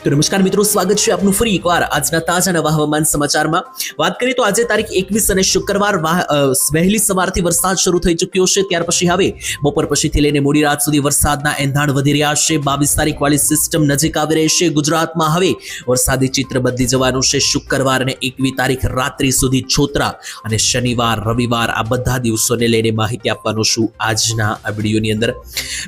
તો નમસ્કાર મિત્રો, સ્વાગત છે આપનું ફરી એકવાર આજના તાજા નવા હવામાન સમાચારમાં. વાત કરીએ તો આજે તારીખ 21 અને શુક્રવાર વહેલી સવારથી વરસાદ શરૂ થઈ ચૂક્યો છે. ત્યાર પછી હવે બપોર પછીથી લઈને મોડી રાત સુધી વરસાદના એંધાણ વધી રહ્યા છે. 22 તારીખ વાળી સિસ્ટમ નજીક આવી રહી છે. ગુજરાતમાં હવે વરસાદી ચિત્ર બદલી જવાનું છે. શુક્રવાર અને 21 તારીખ રાત્રિ સુધી છોતરા અને શનિવાર રવિવાર આ બધા દિવસોને લઈને માહિતી આપવાનું છું આજના આ વિડીયોની અંદર.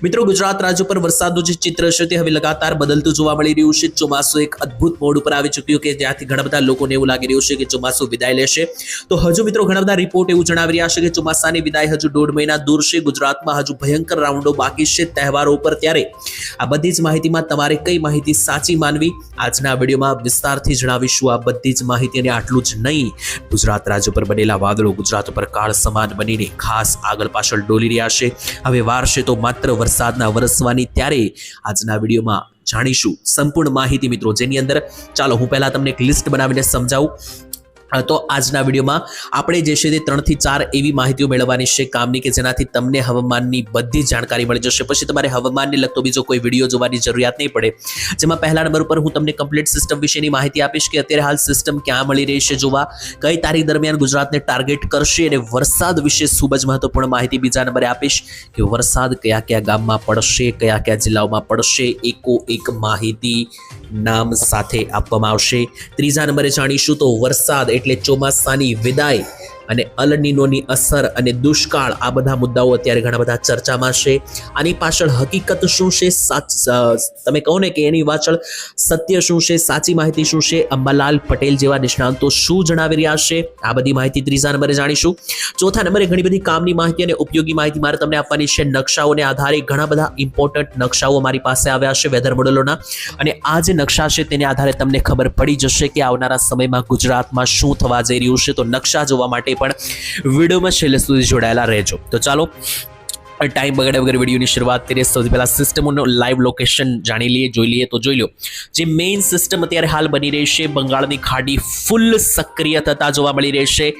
મિત્રો, ગુજરાત રાજ્ય પર વરસાદનું જે ચિત્ર છે તે હવે લગાતાર બદલતું જોવા મળી રહ્યું છે. ચોમાસું એક અદ્ભુત મોડ ઉપર આવી ચૂક્યું કે જ્યાંથી ઘણા બધા લોકોને એવું લાગી રહ્યું છે કે ચોમાસું વિદાય લેશે. તો હજુ મિત્રો ઘણા બધા રિપોર્ટ એવું જણાવી રહ્યા છે કે ચોમાસાની વિદાય હજુ 1.5 મહિના દૂર છે. ગુજરાતમાં હજુ ભયંકર રાઉન્ડો બાકી છે તહેવારો ઉપર. ત્યારે આ બધી જ માહિતીમાં તમારે કઈ માહિતી સાચી માનવી આજના વિડીયોમાં વિસ્તારથી જણાવીશું. આ બધી જ માહિતી અને આટલું જ નહીં, ગુજરાત રાજ્ય પર બનેલા વાદળો ગુજરાત ઉપર કાળ સમાન બનીને ખાસ આગળ પાછળ ડોલી રહ્યા છે. હવે વાર છે તો માત્ર વરસાદના વરસવાની. ત્યારે આજના વિડીયોમાં જાણીશું સંપૂર્ણ માહિતી મિત્રો, જેની અંદર ચાલો હું પહેલા તમને એક લિસ્ટ બનાવીને સમજાવું. તો આજના વિડીયોમાં આપણે જે છે તે 3 થી 4 એવી માહિતીઓ મેળવવાની છે કામની કે જેનાથી તમને હવામાનની બધી જાણકારી મળી જશે. પછી તમારે હવામાનને લગતો બીજો કોઈ વિડીયો જોવાની જરૂરિયાત નહીં પડે. જેમાં પહેલા નંબર ઉપર હું તમને કમ્પ્લીટ સિસ્ટમ વિશેની માહિતી આપીશ કે અત્યારે હાલ સિસ્ટમ ક્યાં મળી રહી છે જોવા, કઈ તારીખ દરમિયાન ગુજરાતને ટાર્ગેટ કરશે, અને વરસાદ વિશે ખૂબ જ મહત્વપૂર્ણ માહિતી બીજા નંબરે આપીશ કે વરસાદ કયા કયા ગામમાં પડશે, કયા કયા જિલ્લાઓમાં પડશે, એક માહિતી નામ સાથે આપવામાં આવશે. ત્રીજા નંબરે જાણીશું તો વરસાદ એટલે ચોમાસાની વિદાય અને અલ નીનોની અસર અને દુષ્કાળ, આ બધા મુદ્દાઓ અત્યારે ઘણા બધા ચર્ચામાં છે. આની પાછળ હકીકત શું છે, તમે કહો ને કે એની પાછળ સત્ય શું છે, સાચી માહિતી શું છે, અંબાલાલ પટેલ જેવા નિષ્ણાંતો શું જણાવી રહ્યા છે, આ બધી માહિતી ત્રીજા નંબરે જાણીશું. ચોથા નંબરે ઘણી બધી કામની માહિતી અને ઉપયોગી માહિતી મારે તમને આપવાની છે. નકશાઓને આધારે ઘણા બધા ઇમ્પોર્ટન્ટ નકશાઓ મારી પાસે આવ્યા છે વેધર મોડેલોના, અને આ જે નકશા છે તેને આધારે તમને ખબર પડી જશે કે આવનારા સમયમાં ગુજરાતમાં શું થવા જઈ રહ્યું છે. તો નકશા જોવા માટે પણ વિડીયોમાં છેલ્લે સુધી જોડાયેલા રહેજો. તો ચાલો ટાઈમ બગાડ્યા વગર વિડીયોની શરૂઆત કરીએ. સૌથી પહેલા સિસ્ટમનું લાઈવ લોકેશન જોઈ લઈએ. જે મેઇન સિસ્ટમ અત્યારે હાલ બની રહી છે, બંગાળની ખાડી ફૂલ સક્રિય થતા જોવા મળી રહેશે.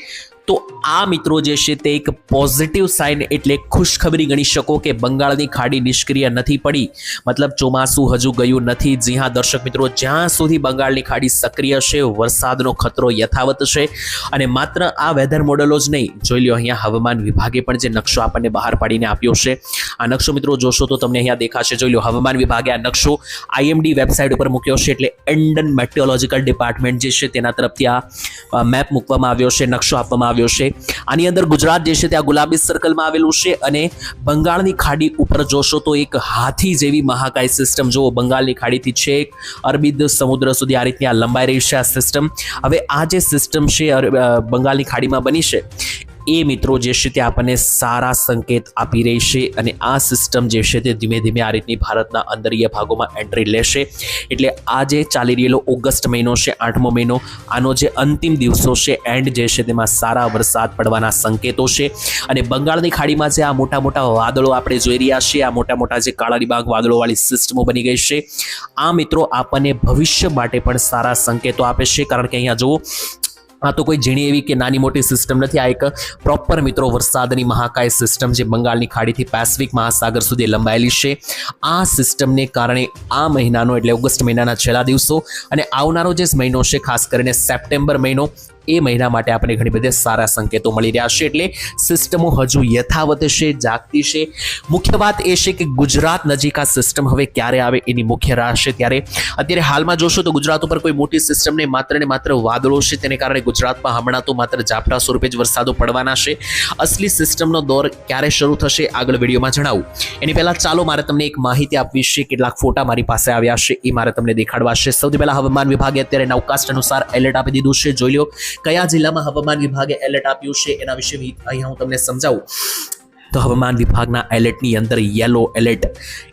તો આ મિત્રો જે છે તે એક પોઝિટિવ સાઇન એટલે ખુશખબરી ગણી શકો કે બંગાળની ખાડી નિષ્ક્રિય નથી પડી, મતલબ ચોમાસું હજુ ગયું નથી. જી હા દર્શક મિત્રો, જ્યાં સુધી બંગાળની ખાડી સક્રિય છે વરસાદનો ખતરો યથાવત છે. અને માત્ર આ વેધર મોડેલો જ નહીં, જોઈ લો અહીંયા હવામાન વિભાગે પણ જે નકશો આપણને બહાર પાડીને આપ્યો છે. આ નકશો મિત્રો જોશો તો તમને અહીંયા દેખાશે. જોઈ લો, હવામાન વિભાગે આ નકશો IMD વેબસાઇટ ઉપર મૂક્યો છે, એટલે ઇન્ડિયન મેટ્રોલોજીકલ ડિપાર્ટમેન્ટ જે છે તેના તરફથી આ મેપ મૂકવામાં આવ્યો છે, નકશો આપવામાં આવ્યો છે. આની અંદર ગુજરાત જે છે ત્યાં ગુલાબી સર્કલમાં આવેલું છે, અને બંગાળની ખાડી ઉપર જોશો તો એક હાથી જેવી મહાકાય સિસ્ટમ જુઓ, બંગાળની ખાડીથી છેક અરબી સમુદ્ર સુધી આ રીતની આ લંબાઈ રહી છે આ સિસ્ટમ. હવે આ જે સિસ્ટમ છે બંગાળની ખાડીમાં બની છે એ મિત્રો જે છે તે આપણને સારા સંકેત આપી રહી છે. અને આ સિસ્ટમ જે છે તે ધીમે ધીમે આ રીતની ભારતના અંતરીય ભાગોમાં એન્ટ્રી લેશે. એટલે આ જે ચાલી રહેલો ઓગસ્ટ મહિનો છે, 8મો મહિનો, આનો જે અંતિમ દિવસો છે, એન્ડ જે છે તેમાં સારા વરસાદ પડવાના સંકેતો છે. અને બંગાળની ખાડીમાં જે આ મોટા મોટા વાદળો આપણે જોઈ રહ્યા છીએ, આ મોટા મોટા જે કાળા ડિબાંગ વાદળોવાળી સિસ્ટમો બની ગઈ છે, આ મિત્રો આપણને ભવિષ્ય માટે પણ સારા સંકેતો આપે છે. કારણ કે અહીંયા જુઓ, આ તો કોઈ ઝીણી એવી કે નાની મોટી સિસ્ટમ નથી, આ એક પ્રોપર મિત્રો વરસાદની મહાકાય સિસ્ટમ જે બંગાળની ખાડીથી પેસિફિક મહાસાગર સુધી લંબાયેલી છે. આ સિસ્ટમને કારણે આ મહિનાનો એટલે ઓગસ્ટ મહિનાના છેલ્લા દિવસો અને આવનારો જે મહિનો છે, ખાસ કરીને સપ્ટેમ્બર મહિનો, એ મહિના માટે આપણે ઘણી બધી સારા સંકેતો મળી રહ્યા છે. એટલે સિસ્ટમો હજુ યથાવત છે, જાગતી છે. મુખ્ય વાત એ છે કે ગુજરાત નજીક આ સિસ્ટમ હવે ક્યારે આવે એની મુખ્ય રાહ છે. ત્યારે અત્યારે હાલમાં જોશો તો ગુજરાત ઉપર કોઈ મોટી સિસ્ટમ ને માત્ર વાદળો છે, તેને કારણે ગુજરાતમાં હમણાં તો માત્ર ઝાપટા સ્વરૂપે જ વરસાદો પડવાના છે. અસલી સિસ્ટમનો દોર ક્યારે શરૂ થશે આગળ વિડીયોમાં જણાવું. એની પહેલા ચાલો મારે તમને એક માહિતી આપવી છે. કેટલાક ફોટા મારી પાસે આવ્યા છે, એ મારે તમને દેખાડવા છે. સૌથી પહેલા હવામાન વિભાગે અત્યારે નવકાસ્ટ અનુસાર એલર્ટ આપી દીધું છે. જોઈ લો કયા જિલ્લામાં હવામાન વિભાગે એલર્ટ આપ્યું છે એના વિશે અહીંયા હું તમને સમજાવું. તો હવામાન વિભાગના એલર્ટની અંદર યેલો એલર્ટ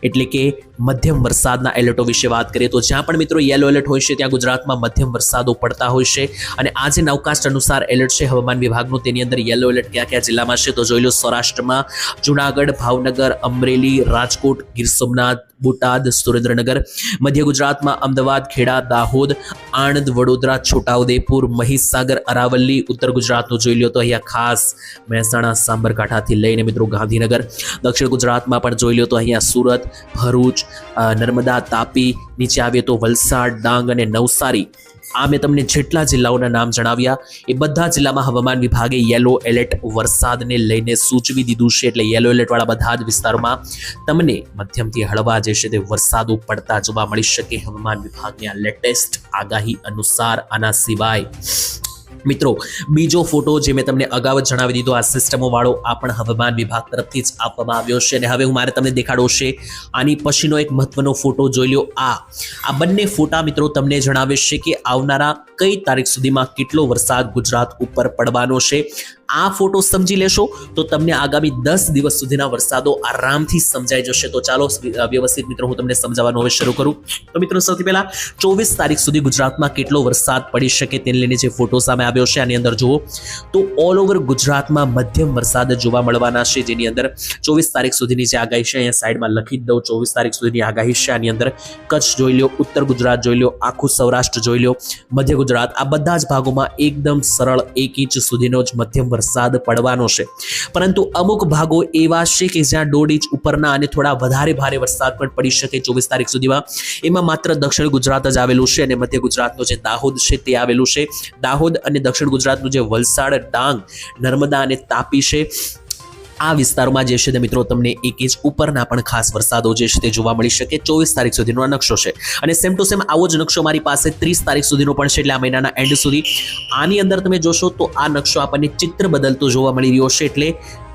એટલે કે મધ્યમ વરસાદના એલર્ટો વિશે વાત કરીએ તો જ્યાં પણ મિત્રો યેલો એલર્ટ હોય છે ત્યાં ગુજરાતમાં મધ્યમ વરસાદો પડતા હોય છે. અને આ જે નવકાસ્ટ અનુસાર એલર્ટ છે હવામાન વિભાગનું, તેની અંદર યેલો એલર્ટ કયા કયા જિલ્લામાં છે તો જોઈ લો. સૌરાષ્ટ્રમાં જુનાગઢ, ભાવનગર, અમરેલી, રાજકોટ, ગીર સોમનાથ, બોટાદ, સુરેન્દ્રનગર. મધ્ય ગુજરાતમાં અમદાવાદ, ખેડા, દાહોદ, આણંદ, વડોદરા, છોટાઉદેપુર, મહીસાગર, અરાવલી. ઉત્તર ગુજરાતનું જોઈ લો તો અહીંયા ખાસ મહેસાણા, સાબરકાંઠાથી લઈને મિત્રો ગાંધીનગર. દક્ષિણ ગુજરાતમાં પણ જોઈ લો તો અહીંયા સુરત, ભરૂચ, નર્મદા, તાપી, નીચે આવીએ તો વલસાડ, ડાંગ અને નવસારી, આ મેં તમને જેટલા જિલ્લાઓના નામ જણાવ્યા એ બધા જિલ્લામાં હવામાન વિભાગે યેલો એલર્ટ વરસાદને લઈને સૂચવી દીધું છે. એટલે યેલો એલર્ટ વાળા બધા જ વિસ્તારોમાં તમને મધ્યમથી હળવા જે છે તે વરસાદો પડતા જોવા મળી શકે હવામાન વિભાગની આ લેટેસ્ટ આગાહી અનુસાર. આના સિવાય મિત્રો બીજો ફોટો જે મેં તમને અગાઉ જણાવી દીધો આ સિસ્ટમો વાળો આ પણ હવામાન વિભાગ તરફથી જ આપવામાં આવ્યો છે. અને હવે હું મારે તમને દેખાડવો છે આની પછીનો એક મહત્વનો ફોટો જોઈ લો. આ બંને ફોટા મિત્રો તમને જણાવે છે કે આવનારા કઈ તારીખ સુધીમાં કેટલો વરસાદ ગુજરાત ઉપર પડવાનો છે. આ ફોટો સમજી લેશો તો તમને આગામી 10 દિવસ સુધીના વરસાદો આરામથી સમજાઈ જશે. તો ચાલો વ્યવસ્થિત મિત્રો હું તમને સમજાવવાનું હવે શરૂ કરું. તો મિત્રો સૌથી પહેલા 24 તારીખ સુધી ગુજરાતમાં કેટલો વરસાદ પડી શકે તેને લઈને જે ફોટો સામે આવ્યો છે આની અંદર જુઓ તો ઓલ ઓવર ગુજરાતમાં મધ્યમ વરસાદ જોવા મળવાના છે. જેની અંદર 24 તારીખ સુધીની જે આગાહી છે અહીંયા સાઈડમાં લખી જ દઉં. 24 તારીખ સુધીની આગાહી છે. આની અંદર કચ્છ જોઈ લો, ઉત્તર ગુજરાત જોઈ લો, આખું સૌરાષ્ટ્ર જોઈ લો, મધ્ય ગુજરાત, આ બધા જ ભાગોમાં એકદમ સરળ 1 ઇંચ સુધીનો જ મધ્યમ વરસાદ પડવાનો છે. પરંતુ અમુક ભાગો એવા છે કે જ્યાં 1.5 ઇંચ ઉપરના અને થોડા વધારે ભારે વરસાદ પણ પડી શકે 24 તારીખ સુધીમાં. એમાં માત્ર દક્ષિણ ગુજરાત જ આવેલું છે અને મધ્ય ગુજરાતનો જે દાહોદ છે તે આવેલું છે. દાહોદ અને દક્ષિણ ગુજરાતનું જે વલસાડ, ડાંગ, નર્મદા અને તાપી છે આ વિસ્તારોમાં જે છે તે મિત્રો તમને 1 ઇંચ ઉપરના પણ ખાસ વરસાદો જે છે તે જોવા મળી શકે 24 તારીખ સુધીનો આ નકશો છે. અને સેમ ટુ સેમ આવો જ નકશો મારી પાસે 30 તારીખ સુધીનો પણ છે. એટલે આ મહિનાના એન્ડ સુધી આની અંદર તમે જોશો તો આ નકશો આપણને ચિત્ર બદલતો જોવા મળી રહ્યો છે. એટલે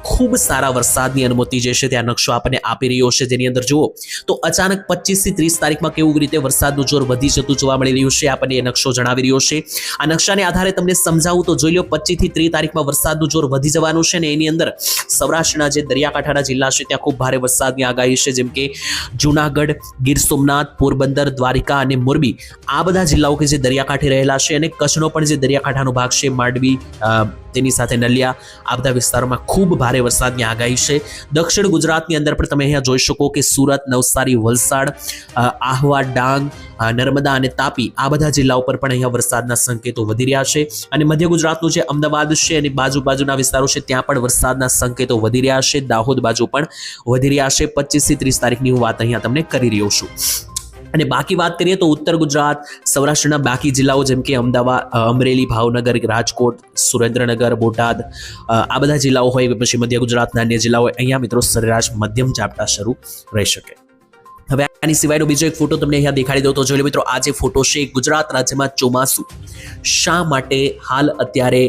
ખૂબ સારા વરસાદની અનુમતિ જે છે તે આ નકશો આપણને આપી રહ્યો છે. જેની અંદર જુઓ તો અચાનક 25 થી 30 તારીખમાં કેવું રીતે વરસાદનું જોર વધી જતું જોવા મળી રહ્યું છે આપણને એ નકશો જણાવી રહ્યો છે. આ નકશાને આધારે તમને સમજાવું તો જોઈ લો 25 થી 30 તારીખમાં વરસાદનું જોર વધી જવાનું છે ને એની અંદર સૌરાષ્ટ્રના જે દરિયાકાંઠાના જિલ્લા છે ત્યાં ખૂબ ભારે વરસાદની આગાહી છે. જેમ કે જૂનાગઢ, ગીર સોમનાથ, પોરબંદર, દ્વારિકા અને મોરબી આ બધા જિલ્લાઓ કે જે દરિયાકાંઠે રહેલા છે અને કચ્છનો પણ જે દરિયાકાંઠાનો ભાગ છે માંડવી તેની સાથે નલિયા આ બધા વિસ્તારોમાં ખૂબ ભારે વરસાદની આગાહી છે. દક્ષિણ ગુજરાતની અંદર પણ તમે અહીંયા જોઈ શકો કે સુરત, નવસારી, વલસાડ, આહવા, ડાંગ, નર્મદા અને તાપી આ બધા જિલ્લાઓ પર પણ અહીંયા વરસાદના સંકેતો વધી રહ્યા છે. અને મધ્ય ગુજરાતનું જે અમદાવાદ છે અને બાજુના વિસ્તારો છે ત્યાં પણ વરસાદના સંકેતો વધી રહ્યા છે. દાહોદ બાજુ પણ વધી રહ્યા છે. 25 થી 30 તારીખની હું વાત અહીંયા તમને કરી રહ્યો છું. અને બાકી વાત કરીએ તો ઉત્તર ગુજરાત, સૌરાષ્ટ્રના બાકી જિલ્લાઓ જેમ કે અમદાવાદ, અમરેલી, ભાવનગર, રાજકોટ, સુરેન્દ્રનગર, બોટાદ આ બધા જિલ્લાઓ હોય પછી મધ્ય ગુજરાતના અન્ય જિલ્લાઓ અહીંયા મિત્રો સરેરાશ મધ્યમ ઝાપટા શરૂ રહી શકે. હવે આની સિવાયનો બીજો એક ફોટો તમને અહીંયા દેખાડી દઉં તો જોઈ લો મિત્રો આ જે ફોટો છે ગુજરાત રાજ્યમાં ચોમાસું શા માટે હાલ અત્યારે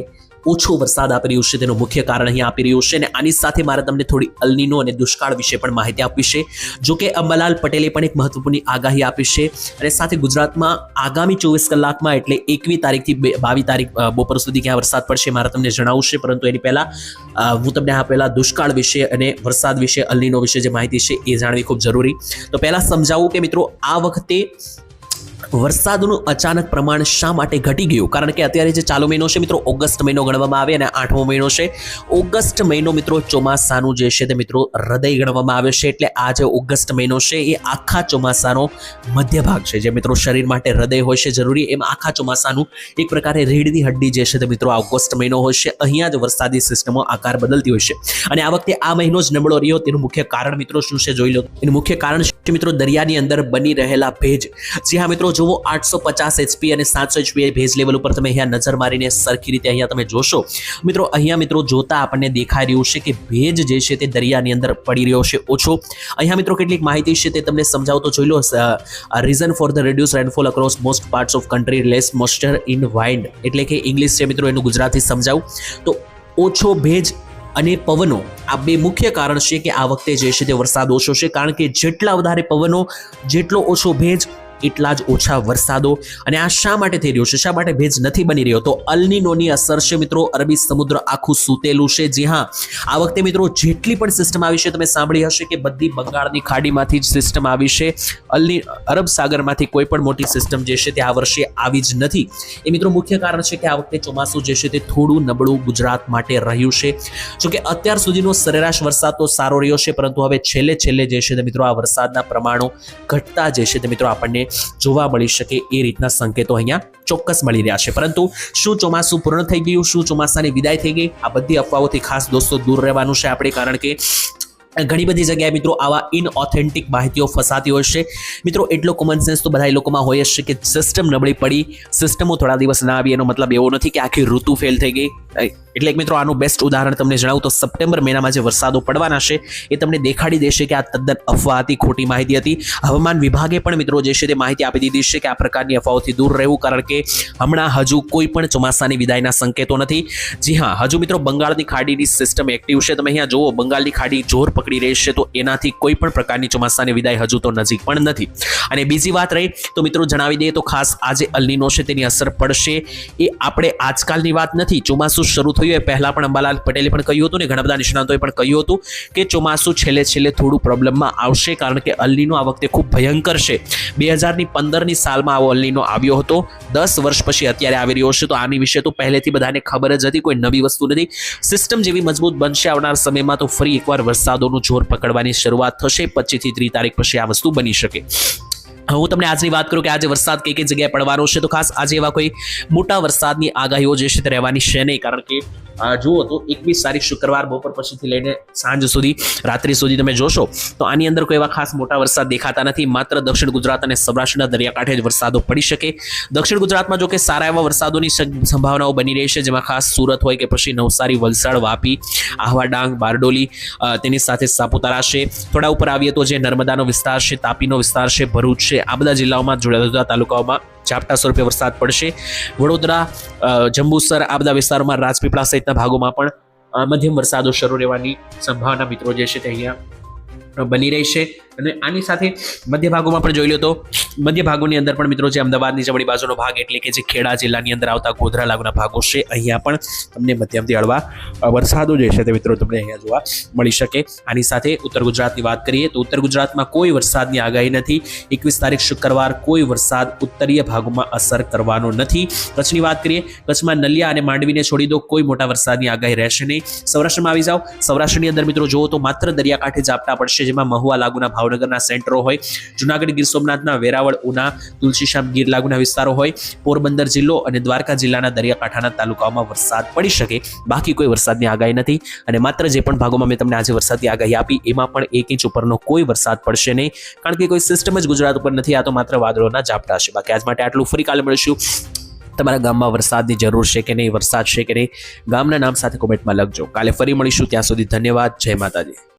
ઓછો વરસાદ આપી રહ્યું છે તેનું મુખ્ય કારણ અહીંયા આપી રહ્યું છે. અને આની સાથે મારે તમને થોડી અલનીનો અને દુષ્કાળ વિશે પણ માહિતી આપવી છે. જો કે અંબાલાલ પટેલે પણ એક મહત્વપૂર્ણ આગાહી આપી છે અને સાથે ગુજરાતમાં આગામી 24 કલાકમાં એટલે 21 તારીખથી 22 તારીખ બપોર સુધી ક્યાં વરસાદ પડશે મારે તમને જણાવવું છે. પરંતુ એની પહેલા હું તમને આ પહેલા દુષ્કાળ વિશે અને વરસાદ વિશે અલનીનો વિશે જે માહિતી છે એ જાણવી ખૂબ જરૂરી. તો પહેલા સમજાવું કે મિત્રો આ વખતે વરસાદનું અચાનક પ્રમાણ શા માટે ઘટી ગયું. કારણ કે અત્યારે જે ચાલુ મહિનો છે મિત્રો ઓગસ્ટ મહિનો ગણવામાં આવે અને 8મો મહિનો છે. ઓગસ્ટ મહિનો મિત્રો ચોમાસાનું જે છે તે મિત્રો હૃદય ગણવામાં આવે છે. એટલે આ જે ઓગસ્ટ મહિનો છે એ આખા ચોમાસાનો મધ્ય ભાગ છે. જે મિત્રો શરીર માટે હૃદય હોય છે જરૂરી એમ આખા ચોમાસાનું એક પ્રકારે રીઢની હડ્ડી જે છે તે મિત્રો આ ઓગસ્ટ મહિનો હોય છે. અહીંયા જ વરસાદી સિસ્ટમો આકાર બદલતી હોય છે. અને આ વખતે આ મહિનો જ નબળો રહ્યો. તેનું મુખ્ય કારણ મિત્રો શું છે જોઈ લો. એનું મુખ્ય કારણ છે મિત્રો દરિયાની અંદર બની રહેલા ભેજ. જી હા મિત્રો જુઓ 850 HP અને 700 HP ભેજ લેવલ ઉપર તમે અહીંયા નજર મારીને સરખી રીતે અહીંયા તમે જોશો મિત્રો અહીંયા મિત્રો જોતા આપણને દેખાઈ રહ્યું છે કે ભેજ જે છે તે દરિયાની અંદર પડી રહ્યો છે ઓછો. અહીંયા મિત્રો કેટલીક માહિતી છે તે તમને સમજાવું તો જોઈ લો. Reason for the reduce rainfall across most parts of country, less moisture in wind એટલે કે ઇંગ્લિશ છે મિત્રો એનું ગુજરાતી સમજાવું તો ઓછો ભેજ અને પવનો આ બે મુખ્ય કારણ છે કે આ વખતે જે છે તે વરસાદ ઓછો છે. કારણ કે જેટલા વધારે પવનો જેટલો ઓછો ભેજ એટલા જ ઓછા વરસાદો. અને આ શા માટે થઈ રહ્યું છે, શા માટે ભેજ નથી બની રહ્યો? તો અલનીનોની અસર છે મિત્રો. અરબી સમુદ્ર આખું સૂતેલું છે. જી હા આ વખતે મિત્રો જેટલી પણ સિસ્ટમ આવી છે તમે સાંભળી હશે કે બધી બંગાળની ખાડીમાંથી જ સિસ્ટમ આવી છે. અરબ સાગરમાંથી કોઈ પણ મોટી સિસ્ટમ જે છે તે આ વર્ષે આવી જ નથી. એ મિત્રો મુખ્ય કારણ છે કે આ વખતે ચોમાસું જે છે તે થોડું નબળું ગુજરાત માટે રહ્યું છે. જોકે અત્યાર સુધીનો સરેરાશ વરસાદ તો સારો રહ્યો છે પરંતુ હવે છેલ્લે જે છે તે મિત્રો આ વરસાદના પ્રમાણો ઘટતા જે છે તે મિત્રો આપણને જોવા મળી શકે એ રીતના સંકેતો અહીંયા ચોક્કસ મળી રહ્યા છે. પરંતુ શું ચોમાસું પૂર્ણ થઈ ગયું, શું ચોમાસાની વિદાય થઈ ગઈ? આ બધી અફવાઓથી ખાસ દોસ્તો દૂર રહેવાનું છે આપણે. કારણ કે ઘણી બધી જગ્યાએ મિત્રો આવા ઇનઓથેન્ટિક માહિતીઓ ફસાતી હોય છે મિત્રો. એટલો કોમન સેન્સ તો બધા લોકોમાં હોય જ છે કે સિસ્ટમ નબળી પડી, સિસ્ટમો થોડા દિવસ ના આવી, એનો મતલબ એવો નથી કે આખી ઋતુ ફેલ થઈ ગઈ. એટલે મિત્રો આનું બેસ્ટ ઉદાહરણ તમને જણાવું તો સપ્ટેમ્બર મહિનામાં જે વરસાદો પડવાના છે એ તમને દેખાડી દેશે કે આ તદ્દન અફવા હતી, ખોટી માહિતી હતી. હવામાન વિભાગે પણ મિત્રો જે છે તે માહિતી આપી દીધી છે કે આ પ્રકારની અફવાઓથી દૂર રહેવું, કારણ કે હમણાં હજુ કોઈ પણ ચોમાસાની વિદાયના સંકેતો નથી. જી હા, હજુ મિત્રો બંગાળની ખાડીની સિસ્ટમ એક્ટિવ છે. તમે અહીંયા જુઓ, બંગાળની ખાડી જોર પકડી રહી છે, તો એનાથી કોઈ પણ પ્રકારની ચોમાસાની વિદાય હજુ તો નજીક પણ નથી. અને બીજી વાત રહી તો મિત્રો જણાવી દઈએ તો ખાસ આજે અલ્નીનો છે તેની અસર પડશે એ આપણે આજકાલની વાત નથી. ચોમાસું શરૂ થયું એ પહેલા પણ અંબાલાલ પટેલે પણ કહ્યું હતું ને ઘણા બધા નિષ્ણાતોએ પણ કહ્યું હતું કે ચોમાસું છેલ્લે થોડું પ્રોબ્લેમમાં આવશે, કારણ કે અલ્નીનો આ વખતે ખૂબ ભયંકર છે. 2015ની સાલમાં આવો અલ્નીનો આવ્યો હતો, 10 વર્ષ પછી અત્યારે આવી રહ્યો છે. તો આની વિશે તો પહેલેથી બધાને ખબર જ હતી, કોઈ નવી વસ્તુ નથી. સિસ્ટમ જેવી મજબૂત બનશે આવનાર સમયમાં તો ફરી એકવાર વરસાદોનું જોર પકડવાની શરૂઆત થશે. 25 થી 30 તારીખ પછી આ વસ્તુ બની શકે. હું તમને આજની વાત કરું કે આજે વરસાદ કઈ જગ્યાએ પડવાનો છે, તો ખાસ આજે એવા કોઈ મોટા વરસાદની આગાહીઓ જે છે તે રહેવાની છે નહીં, કારણ કે જુઓ તો 21 તારીખ શુક્રવાર બપોર પછીથી લઈને સાંજ સુધી, રાત્રિ સુધી તમે જોશો તો આની અંદર કોઈ એવા ખાસ મોટા વરસાદ દેખાતા નથી. માત્ર દક્ષિણ ગુજરાત અને સૌરાષ્ટ્રના દરિયાકાંઠે જ વરસાદો પડી શકે. દક્ષિણ ગુજરાતમાં જો કે સારા એવા વરસાદોની સંભાવનાઓ બની રહી છે, જેમાં ખાસ સુરત હોય કે પછી નવસારી, વલસાડ, વાપી, આહવા, ડાંગ, બારડોલી, તેની સાથે સાપુતારા છે. થોડા ઉપર આવીએ તો જે નર્મદાનો વિસ્તાર છે, તાપીનો વિસ્તાર છે, ભરૂચ છે, આ બધા જિલ્લાઓમાં, જુદા જુદા તાલુકાઓમાં ઝાપટા સ્વરૂપે વરસાદ પડશે. વડોદરા, જંબુસર, આ બધા વિસ્તારોમાં, રાજપીપળા સહિતના ભાગોમાં પણ મધ્યમ વરસાદો શરૂ રહેવાની સંભાવના મિત્રો જે છે તે અહીંયા બની રહી છે. અને આની સાથે મધ્ય ભાગોમાં પણ જોઈ લો તો મધ્ય ભાગોની અંદર પણ મિત્રો જે અમદાવાદની જમણી બાજુનો ભાગ એટલે કે જે ખેડા જિલ્લાની અંદર આવતા ગોધરા લાગુના ભાગો છે, અહીંયા પણ તમને મધ્યમથી હળવા વરસાદો જે છે તે મિત્રો તમને અહીંયા જોવા મળી શકે. આની સાથે ઉત્તર ગુજરાતની વાત કરીએ તો ઉત્તર ગુજરાતમાં કોઈ વરસાદની આગાહી નથી. 21 તારીખ શુક્રવાર કોઈ વરસાદ ઉત્તરીય ભાગોમાં અસર કરવાનો નથી. કચ્છની વાત કરીએ, કચ્છમાં નલિયા અને માંડવીને છોડી દો, કોઈ મોટા વરસાદની આગાહી રહેશે નહીં. સૌરાષ્ટ્રમાં આવી જાઓ, સૌરાષ્ટ્રની અંદર મિત્રો જુઓ તો માત્ર દરિયાકાંઠે ઝાપટા પડશે, જેમાં મહુવા લાગુના ભાવનગરના સેન્ટરો હોય, જુનાગઢ ગીર સોમનાથના વેરાવળ, ઉના, તુલસીશ્યામ ગીર લાગુના વિસ્તારો હોય, પોરબંદર જિલ્લો અને દ્વારકા જિલ્લાના દરિયાકાંઠાના તાલુકાઓમાં વરસાદ પડી શકે. બાકી કોઈ વરસાદની આગાહી નથી. અને માત્ર જે પણ ભાગોમાં મેં તમને આજે વરસાદની આગાહી આપી એમાં પણ 1 ઇંચ ઉપરનો કોઈ વરસાદ પડશે નહીં, કારણ કે કોઈ સિસ્ટમ જ ગુજરાત ઉપર નથી. આ તો માત્ર વાદળોના ઝાપટા છે. બાકી આજ માટે આટલું. ફરી કાલે મળીશું. તમારા ગામમાં વરસાદની જરૂર છે કે નહીં, વરસાદ છે કે નહીં, ગામના નામ સાથે કોમેન્ટમાં લખજો. કાલે ફરી મળીશું. ત્યાં સુધી ધન્યવાદ. જય માતાજી.